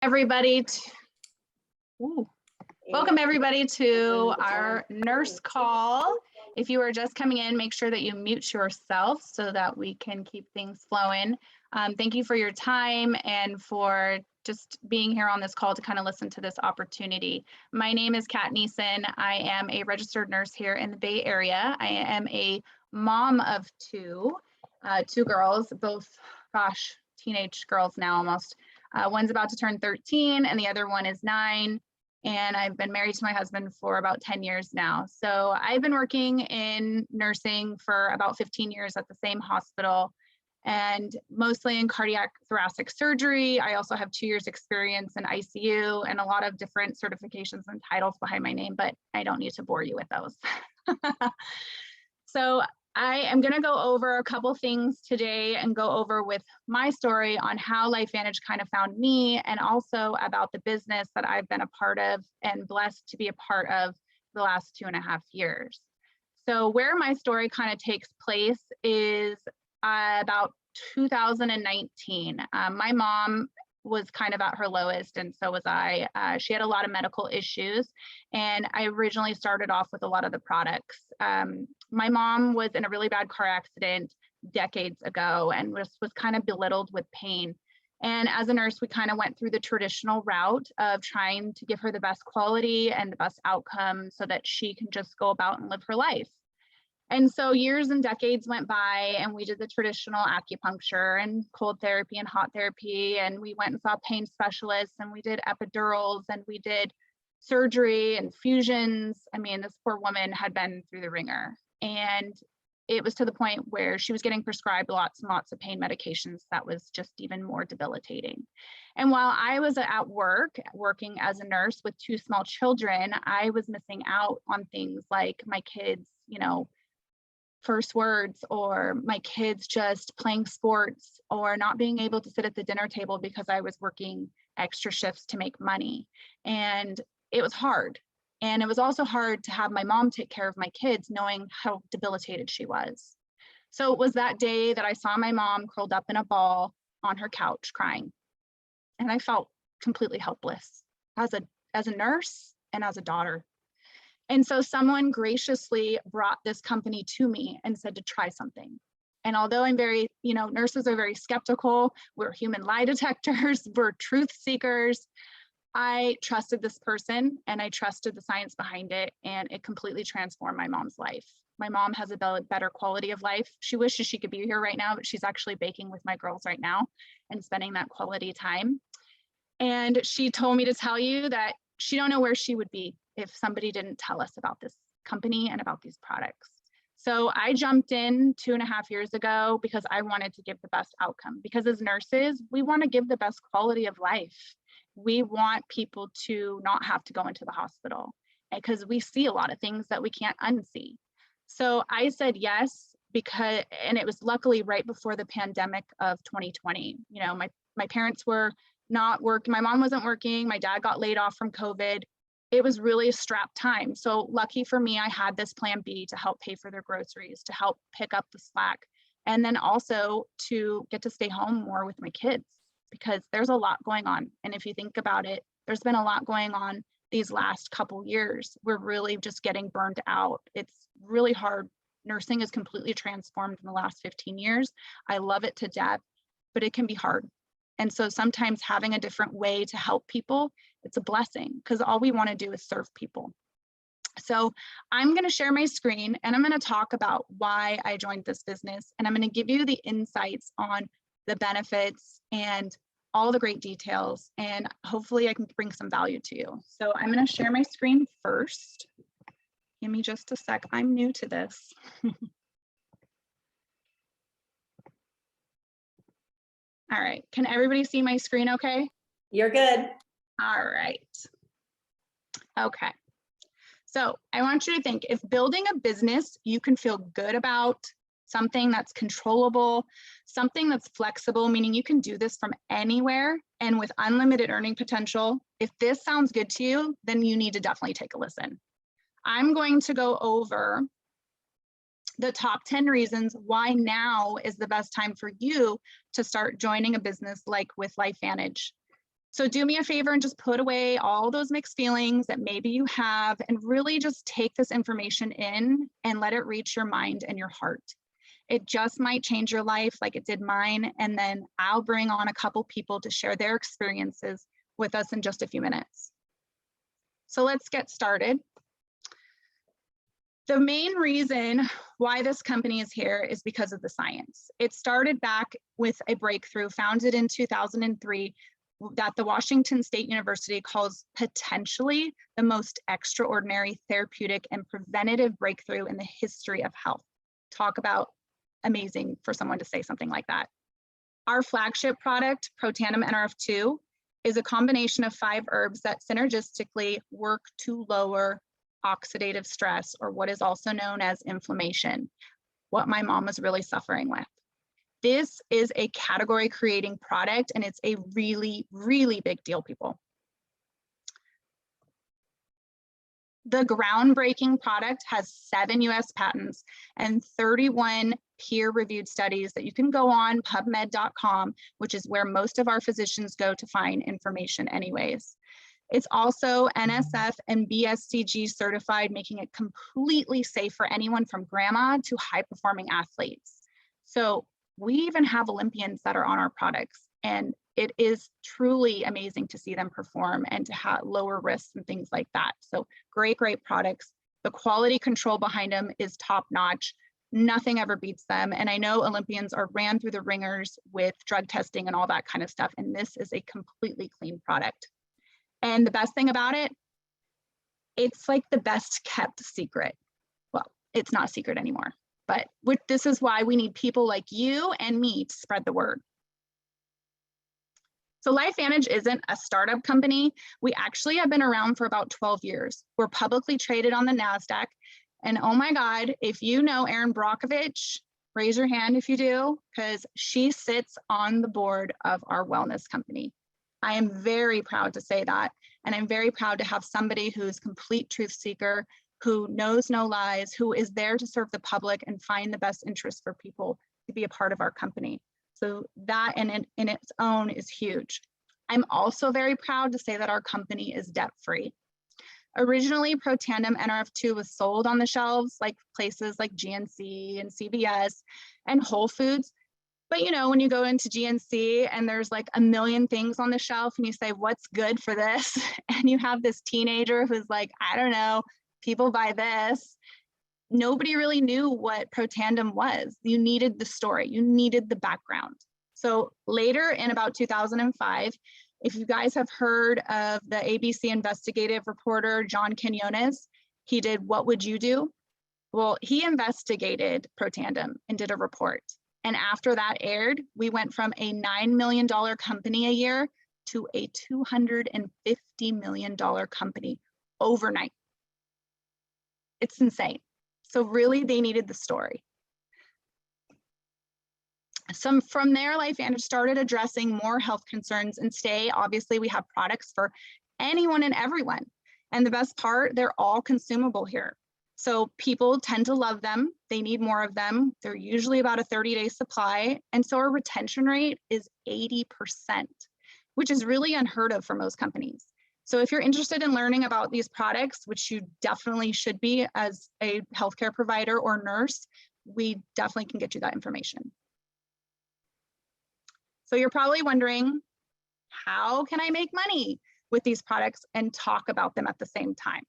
Everybody welcome everybody to our nurse call. If you are just coming in, make sure that you mute yourself so that we can keep things flowing. Thank you for your time and for just being here on this call to kind of listen to this opportunity. My name is Nisen. I am a registered nurse here in the Bay Area. I am a mom of two girls, both, gosh, teenage girls now almost. One's about to turn 13 and the other one is 9. And I've been married to my husband for about 10 years now. So I've been working in nursing for about 15 years at the same hospital and mostly in cardiac thoracic surgery. I also have 2 years experience in ICU and a lot of different certifications and titles behind my name, but I don't need to bore you with those. So I am going to go over a couple things today and go over with my story on how LifeVantage kind of found me and also about the business that I've been a part of and blessed to be a part of the last 2.5 years. So where my story kind of takes place is about 2019. My mom was kind of at her lowest and so was I. She had a lot of medical issues and I originally started off with a lot of the products. My mom was in a really bad car accident decades ago and was kind of belittled with pain. And as a nurse, we kind of went through the traditional route of trying to give her the best quality and the best outcome so that she can just go about and live her life. And so years and decades went by and we did the traditional acupuncture and cold therapy and hot therapy. And we went and saw pain specialists and we did epidurals and we did surgery and fusions. I mean, this poor woman had been through the ringer and it was to the point where she was getting prescribed lots and lots of pain medications that was just even more debilitating. And while I was at work, working as a nurse with 2 small children, I was missing out on things like my kids, first words, or my kids just playing sports, or not being able to sit at the dinner table because I was working extra shifts to make money. And it was hard. And it was also hard to have my mom take care of my kids, knowing how debilitated she was. So it was that day that I saw my mom curled up in a ball on her couch crying. And I felt completely helpless as a nurse and as a daughter. And so someone graciously brought this company to me and said to try something. And although I'm very, nurses are very skeptical, we're human lie detectors, we're truth seekers, I trusted this person and I trusted the science behind it, and it completely transformed my mom's life. My mom has a better quality of life. She wishes she could be here right now, but she's actually baking with my girls right now and spending that quality time. And she told me to tell you that she don't know where she would be if somebody didn't tell us about this company and about these products. So I jumped in 2.5 years ago because I wanted to give the best outcome. Because as nurses, we want to give the best quality of life. We want people to not have to go into the hospital because we see a lot of things that we can't unsee. So I said yes, and it was luckily right before the pandemic of 2020. My parents were not working. My mom wasn't working. My dad got laid off from COVID. It was really a strapped time. So lucky for me, I had this plan B to help pay for their groceries, to help pick up the slack, and then also to get to stay home more with my kids because there's a lot going on. And if you think about it, there's been a lot going on these last couple years. We're really just getting burned out. It's really hard. Nursing is completely transformed in the last 15 years. I love it to death, but it can be hard. And so sometimes having a different way to help people, it's a blessing because all we want to do is serve people. So I'm going to share my screen and I'm going to talk about why I joined this business. And I'm going to give you the insights on the benefits and all the great details. And hopefully I can bring some value to you. So I'm going to share my screen first. Give me just a sec. I'm new to this. All right, can everybody see my screen okay? You're good. All right. Okay, so I want you to think, if building a business you can feel good about, something that's controllable, something that's flexible, meaning you can do this from anywhere and with unlimited earning potential, if this sounds good to you, then you need to definitely take a listen. I'm going to go over the top 10 reasons why now is the best time for you to start joining a business like with LifeVantage. So do me a favor and just put away all those mixed feelings that maybe you have, and really just take this information in and let it reach your mind and your heart. It just might change your life like it did mine. And then I'll bring on a couple people to share their experiences with us in just a few minutes. So let's get started. The main reason why this company is here is because of the science. It started back with a breakthrough founded in 2003 that the Washington State University calls potentially the most extraordinary therapeutic and preventative breakthrough in the history of health. Talk about amazing for someone to say something like that. Our flagship product, Protandim NRF2, is a combination of 5 herbs that synergistically work to lower oxidative stress, or what is also known as inflammation, what my mom was really suffering with. This is a category creating product, and it's a really, really big deal, people. The groundbreaking product has 7 US patents and 31 peer-reviewed studies that you can go on PubMed.com, which is where most of our physicians go to find information anyways. It's also NSF and BSCG certified, making it completely safe for anyone from grandma to high-performing athletes. So we even have Olympians that are on our products, and it is truly amazing to see them perform and to have lower risks and things like that. So great, great products. The quality control behind them is top-notch. Nothing ever beats them. And I know Olympians are ran through the ringers with drug testing and all that kind of stuff, and this is a completely clean product. And the best thing about it, it's like the best kept secret. Well, it's not a secret anymore, but this is why we need people like you and me to spread the word. So LifeVantage isn't a startup company. We actually have been around for about 12 years. We're publicly traded on the NASDAQ. And oh my God, if you know Erin Brockovich, raise your hand if you do, because she sits on the board of our wellness company. I am very proud to say that. And I'm very proud to have somebody who's complete truth seeker, who knows no lies, who is there to serve the public and find the best interest for people to be a part of our company. So that in its own is huge. I'm also very proud to say that our company is debt-free. Originally, Protandim NRF2 was sold on the shelves like places like GNC and CVS and Whole Foods. But you know, when you go into GNC and there's like a million things on the shelf and you say, what's good for this? And you have this teenager who's like, I don't know, people buy this. Nobody really knew what Protandim was. You needed the story, you needed the background. So later in about 2005, if you guys have heard of the ABC investigative reporter, John Quinones, he did What Would You Do? Well, he investigated Protandim and did a report. And after that aired, we went from a $9 million company a year to a $250 million company overnight. It's insane. So really, they needed the story. So from there, LifeVantage started addressing more health concerns, and today, obviously, we have products for anyone and everyone. And the best part, they're all consumable here. So people tend to love them. They need more of them. They're usually about a 30-day supply. And so our retention rate is 80%, which is really unheard of for most companies. So if you're interested in learning about these products, which you definitely should be as a healthcare provider or nurse, we definitely can get you that information. So you're probably wondering, how can I make money with these products and talk about them at the same time?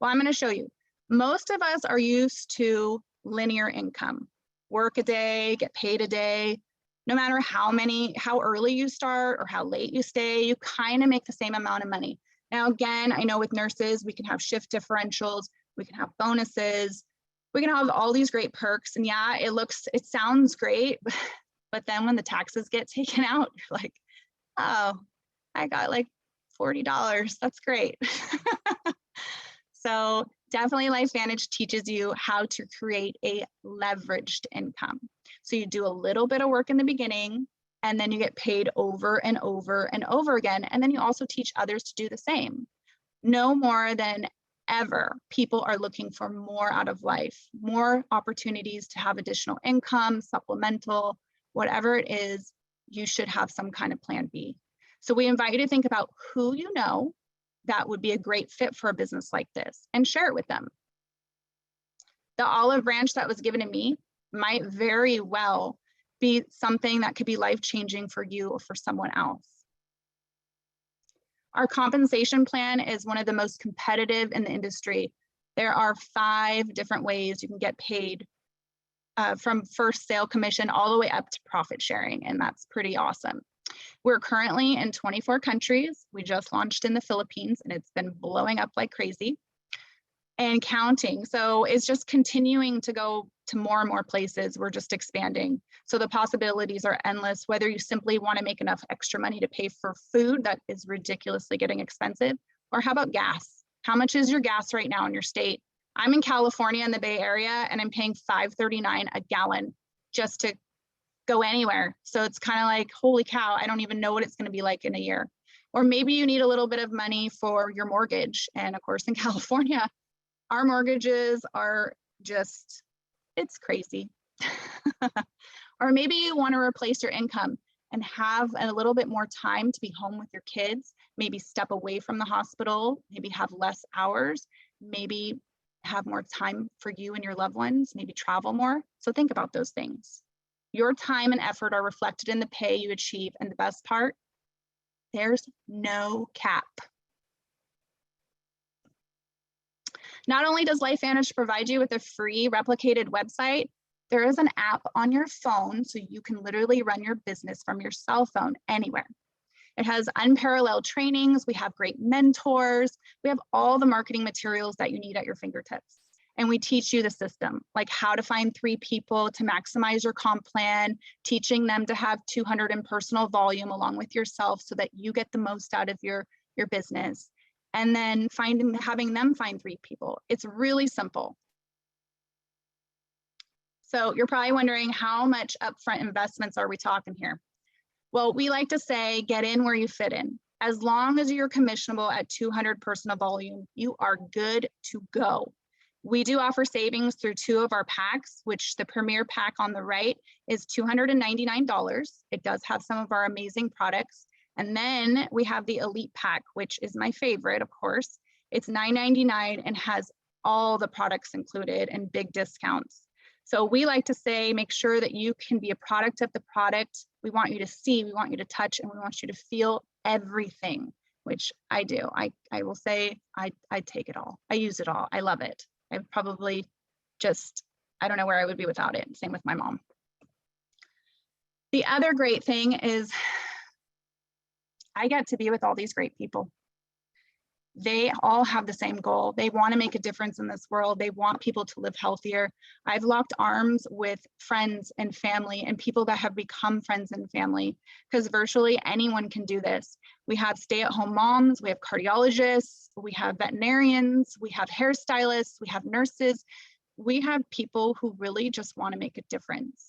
Well, I'm going to show you. Most of us are used to linear income. Work a day, get paid a day. No matter how early you start or how late you stay, you kind of make the same amount of money. Now, again, I know with nurses, we can have shift differentials, we can have bonuses, we can have all these great perks. And yeah, it sounds great, but then when the taxes get taken out, you're like, oh, I got like $40. That's great. So definitely LifeVantage teaches you how to create a leveraged income. So you do a little bit of work in the beginning, and then you get paid over and over and over again. And then you also teach others to do the same. No more than ever, people are looking for more out of life, more opportunities to have additional income, supplemental, whatever it is, you should have some kind of plan B. So we invite you to think about who you know that would be a great fit for a business like this and share it with them. The olive branch that was given to me might very well be something that could be life-changing for you or for someone else. Our compensation plan is one of the most competitive in the industry. There are 5 different ways you can get paid, from first sale commission all the way up to profit sharing, and that's pretty awesome. We're currently in 24 countries. We just launched in the Philippines, and it's been blowing up like crazy and counting. So it's just continuing to go to more and more places. We're just expanding. So the possibilities are endless, whether you simply want to make enough extra money to pay for food that is ridiculously getting expensive, or how about gas? How much is your gas right now in your state? I'm in California in the Bay Area, and I'm paying $5.39 a gallon just to go anywhere. So it's kind of like, holy cow, I don't even know what it's going to be like in a year. Or maybe you need a little bit of money for your mortgage. And of course, in California, our mortgages are just, it's crazy. Or maybe you want to replace your income and have a little bit more time to be home with your kids, maybe step away from the hospital, maybe have less hours, maybe have more time for you and your loved ones, maybe travel more. So think about those things. Your time and effort are reflected in the pay you achieve. And the best part, there's no cap. Not only does LifeVantage provide you with a free replicated website, there is an app on your phone so you can literally run your business from your cell phone anywhere. It has unparalleled trainings. We have great mentors. We have all the marketing materials that you need at your fingertips. And we teach you the system, like how to find 3 people to maximize your comp plan, teaching them to have 200 in personal volume along with yourself so that you get the most out of your business. And then having them find 3 people. It's really simple. So you're probably wondering, how much upfront investments are we talking here? Well, we like to say, get in where you fit in. As long as you're commissionable at 200 personal volume, you are good to go. We do offer savings through 2 of our packs, which the premier pack on the right is $299. It does have some of our amazing products. And then we have the elite pack, which is my favorite, of course. It's $999 and has all the products included and big discounts. So we like to say, make sure that you can be a product of the product. We want you to see, we want you to touch, and we want you to feel everything, which I do. I will say, I take it all. I use it all. I love it. I probably just, I don't know where I would be without it. Same with my mom. The other great thing is I get to be with all these great people. They all have the same goal. They want to make a difference in this world. They want people to live healthier. I've locked arms with friends and family and people that have become friends and family, because virtually anyone can do this. We have stay-at-home moms, we have cardiologists, we have veterinarians, we have hairstylists, we have nurses. We have people who really just want to make a difference.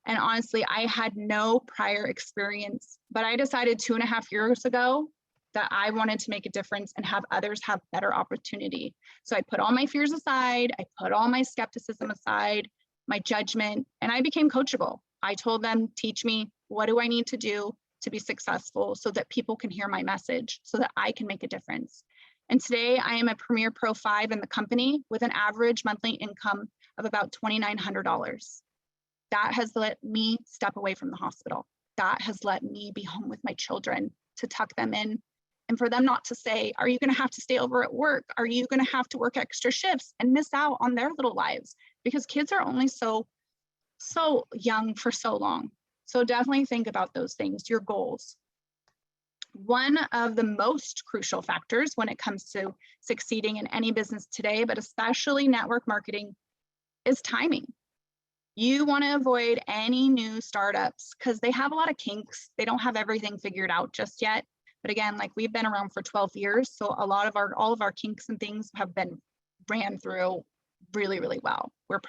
And honestly, I had no prior experience, but I decided 2.5 years ago that I wanted to make a difference and have others have better opportunity. So I put all my fears aside, I put all my skepticism aside, my judgment, and I became coachable. I told them, teach me, what do I need to do to be successful so that people can hear my message, so that I can make a difference. And today I am a Premier Pro 5 in the company with an average monthly income of about $2,900. That has let me step away from the hospital. That has let me be home with my children, to tuck them in, and for them not to say, are you going to have to stay over at work? Are you going to have to work extra shifts and miss out on their little lives? Because kids are only so young for so long. So definitely think about those things, your goals. One of the most crucial factors when it comes to succeeding in any business today, but especially network marketing, is timing. You want to avoid any new startups because they have a lot of kinks. They don't have everything figured out just yet. But again, like, we've been around for 12 years. So all of our kinks and things have been ran through really, really well. We're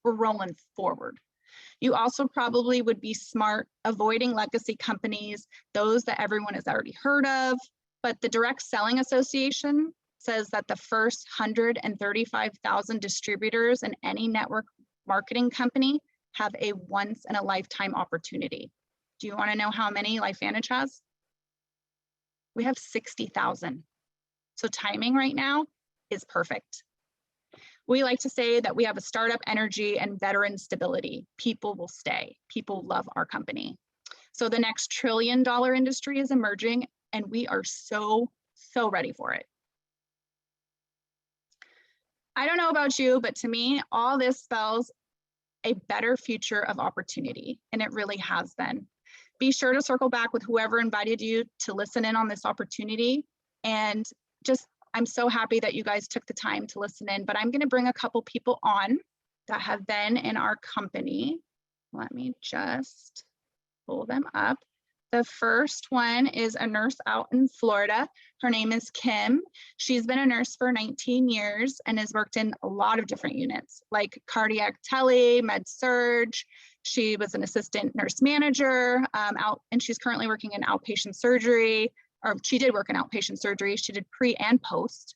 rolling forward. You also probably would be smart avoiding legacy companies, those that everyone has already heard of. But the Direct Selling Association says that the first 135,000 distributors in any network marketing company have a once in a lifetime opportunity. Do you want to know how many LifeVantage has? We have 60,000. So timing right now is perfect. We like to say that we have a startup energy and veteran stability. People will stay. People love our company. So the next $1 trillion industry is emerging, and we are so ready for it. I don't know about you, but to me, all this spells a better future of opportunity, and it really has been. Be sure to circle back with whoever invited you to listen in on this opportunity. And just, I'm so happy that you guys took the time to listen in, but I'm gonna bring a couple people on that have been in our company. Let me just pull them up. The first one is a nurse out in Florida. Her name is Kim. She's been a nurse for 19 years and has worked in a lot of different units like cardiac tele, med surge. She was an assistant nurse manager and she's currently working in outpatient surgery, or she did work in outpatient surgery. She did pre and post.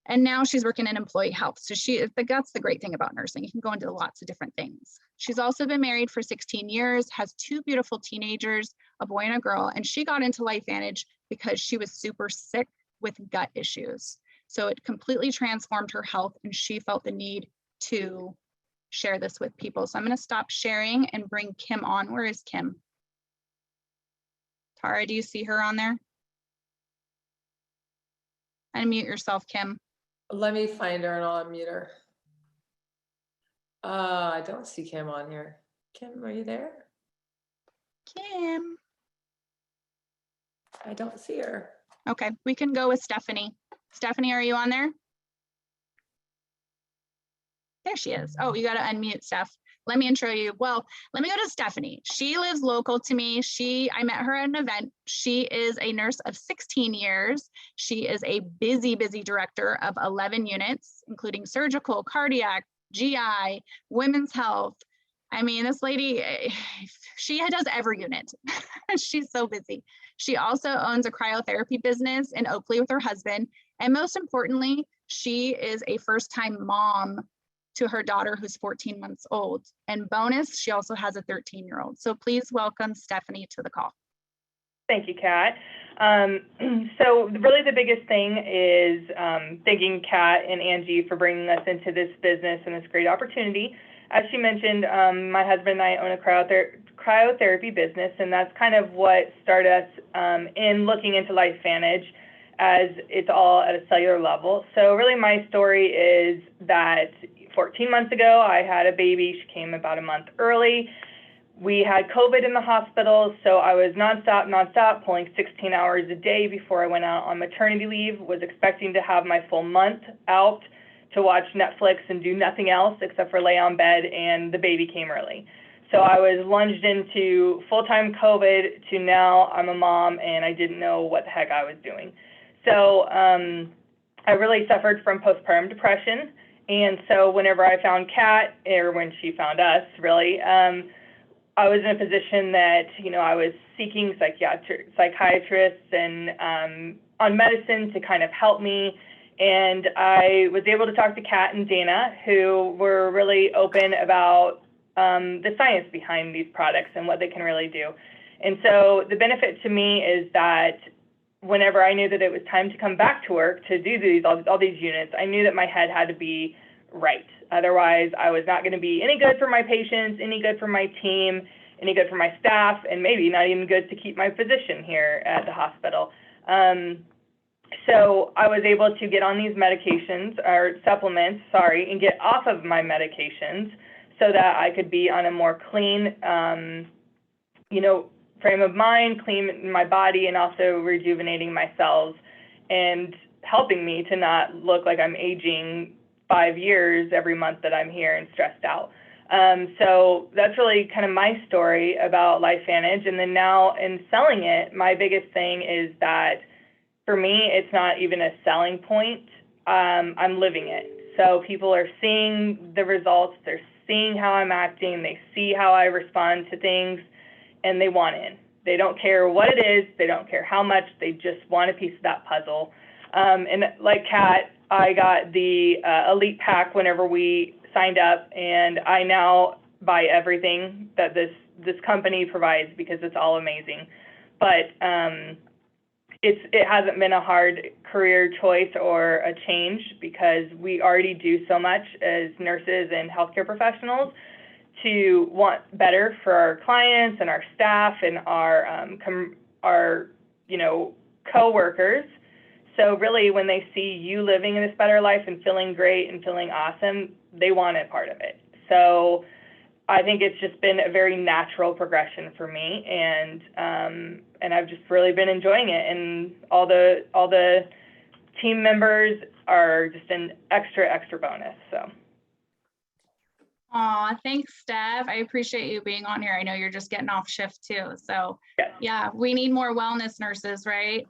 And now she's working in employee health. So that's the great thing about nursing. You can go into lots of different things. She's also been married for 16 years, has 2 beautiful teenagers, a boy and a girl, and she got into LifeVantage because she was super sick with gut issues. So it completely transformed her health, and she felt the need to share this with people. So I'm gonna stop sharing and bring Kim on. Where is Kim? Tara, do you see her on there? Unmute yourself, Kim. Let me find her and I'll unmute her. I don't see Kim on here. Kim, are you there? Kim. I don't see her. Okay, we can go with Stephanie. Stephanie, are you on there? There she is. Oh, you got to unmute, Steph. Let me intro you. Well, let me go to Stephanie. She lives local to me. I met her at an event. She is a nurse of 16 years. She is a busy director of 11 units, including surgical, cardiac, GI, women's health. I mean, this lady, she does every unit. She's so busy. She also owns a cryotherapy business in Oakley with her husband. And most importantly, she is a first-time mom to her daughter who's 14 months old. And bonus, she also has a 13-year-old. So please welcome Stephanie to the call. Thank you, Kat. So really the biggest thing is thanking Kat and Angie for bringing us into this business and this great opportunity. As she mentioned, my husband and I own a cryotherapy business, and that's kind of what started us in looking into LifeVantage, as it's all at a cellular level. So really my story is that 14 months ago, I had a baby. She came about a month early. We had COVID in the hospital, so I was nonstop, pulling 16 hours a day before I went out on maternity leave, was expecting to have my full month out to watch Netflix and do nothing else except for lay on bed, and the baby came early. So I was lunged into full-time COVID to now I'm a mom, and I didn't know what the heck I was doing. So I really suffered from postpartum depression. And so whenever I found Kat, or when she found us, really, I was in a position that, I was seeking psychiatrists and on medicine to kind of help me. And I was able to talk to Kat and Dana, who were really open about the science behind these products and what they can really do. And so the benefit to me is that whenever I knew that it was time to come back to work to do all these units, I knew that my head had to be right. Otherwise, I was not going to be any good for my patients, any good for my team, any good for my staff, and maybe not even good to keep my position here at the hospital. So I was able to get on these medications, or supplements, and get off of my medications so that I could be on a more clean, frame of mind, clean my body, and also rejuvenating my cells and helping me to not look like I'm aging 5 years every month that I'm here and stressed out. So that's really kind of my story about LifeVantage. And then now in selling it, my biggest thing is that for me, it's not even a selling point. I'm living it. So people are seeing the results, they're seeing how I'm acting, they see how I respond to things, and they want in. They don't care what it is, they don't care how much, they just want a piece of that puzzle. And like Kat, I got the Elite Pack whenever we signed up, and I now buy everything that this company provides because it's all amazing. But it hasn't been a hard career choice or a change because we already do so much as nurses and healthcare professionals to want better for our clients and our staff and our coworkers. So really, when they see you living in this better life and feeling great and feeling awesome, they want a part of it. So I think it's just been a very natural progression for me, and I've just really been enjoying it. And all the team members are just an extra bonus. So. Aw, thanks, Steph. I appreciate you being on here. I know you're just getting off shift too. So Yes. Yeah, we need more wellness nurses, right?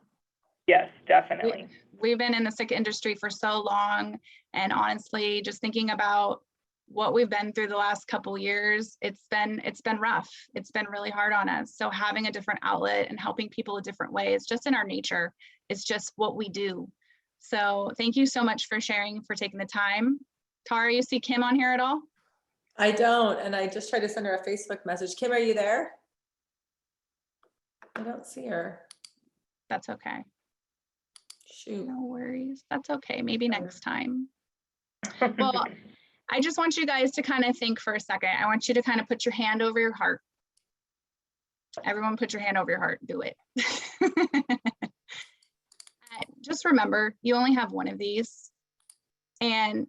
Yes, definitely. We've been in the sick industry for so long, and honestly, just thinking about what we've been through the last couple years, it's been rough. It's been really hard on us. So having a different outlet and helping people a different way is just in our nature. It's just what we do. So thank you so much for sharing, for taking the time. Tara, you see Kim on here at all? I don't, and I just tried to send her a Facebook message. Kim, are you there? I don't see her. That's okay. Shoot. No worries. That's okay. Maybe next time. Well, I just want you guys to kind of think for a second. I want you to kind of put your hand over your heart. Everyone put your hand over your heart. Do it. Just remember, you only have one of these. And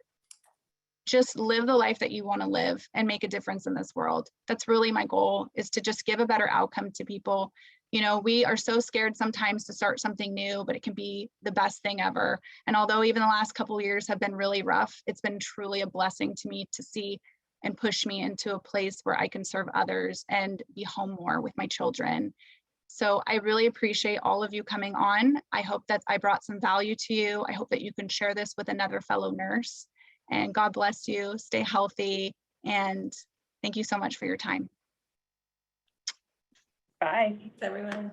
just live the life that you want to live and make a difference in this world. That's really my goal, is to just give a better outcome to people. You know, we are so scared sometimes to start something new, but it can be the best thing ever. And although even the last couple of years have been really rough, it's been truly a blessing to me to see and push me into a place where I can serve others and be home more with my children. So I really appreciate all of you coming on. I hope that I brought some value to you. I hope that you can share this with another fellow nurse. And God bless you. Stay healthy. And thank you so much for your time. Bye. Thanks, everyone.